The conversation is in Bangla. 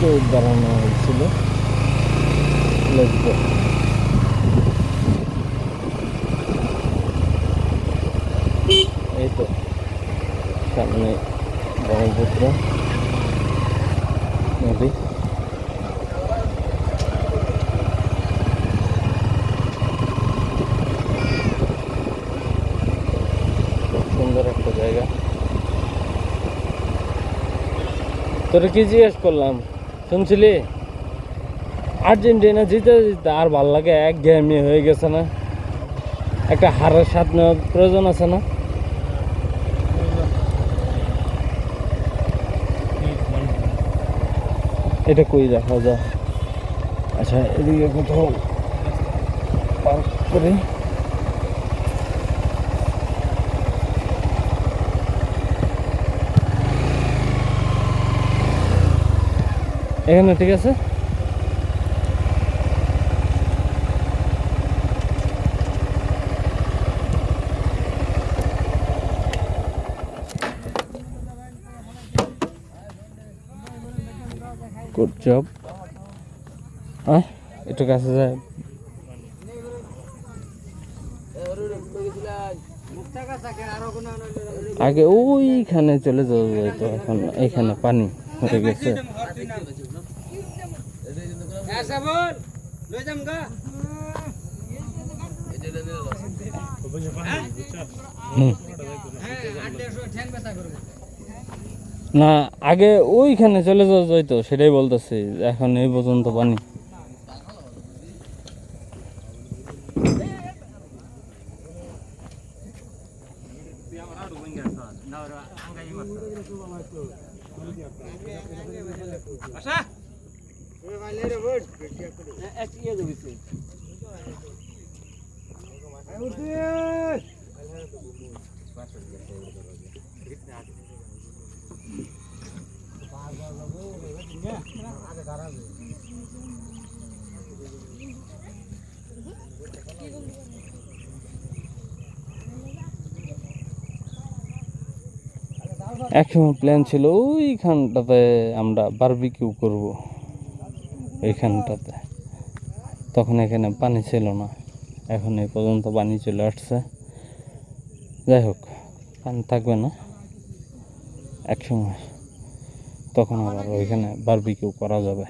তো দাঁড়ানো হয়েছিল। Let's go. এই তো সামনে ব্রহ্মপুত্র নদী। খুব সুন্দর একটা জায়গা। তোর কি জিজ্ঞেস করলাম, শুনছিলি আর্জেন্টিনা জিতে জিতে আর ভাল লাগে, একঘেয়েমি হয়ে গেছে না? একটা হারের স্বাদ নেওয়ার প্রয়োজন আছে না? এটা কই দেখা যায়? আচ্ছা, এদিকে কোথাও পার্ক করে এখানে, ঠিক আছে। Good job. হ্যাঁ, একটু কাছে যায়। আগে ওইখানে চলে যাওয়া যেত, এখন এইখানে পানি হয়ে গেছে। না, আগে ওইখানে চলে যাওয়া যাইতো, সেটাই বলতেছি। এখন এই পর্যন্ত পানি। একসময় প্ল্যান ছিল ওইখানটাতে আমরা বারবিকিউ করব, এইখানটাতে। তখন এখানে পানি ছিল না, এখন এই পর্যন্ত পানি চলে আসছে। যাই হোক, পানি থাকবে না একসময়, তখন আবার ওইখানে বারবিকিউ করা যাবে।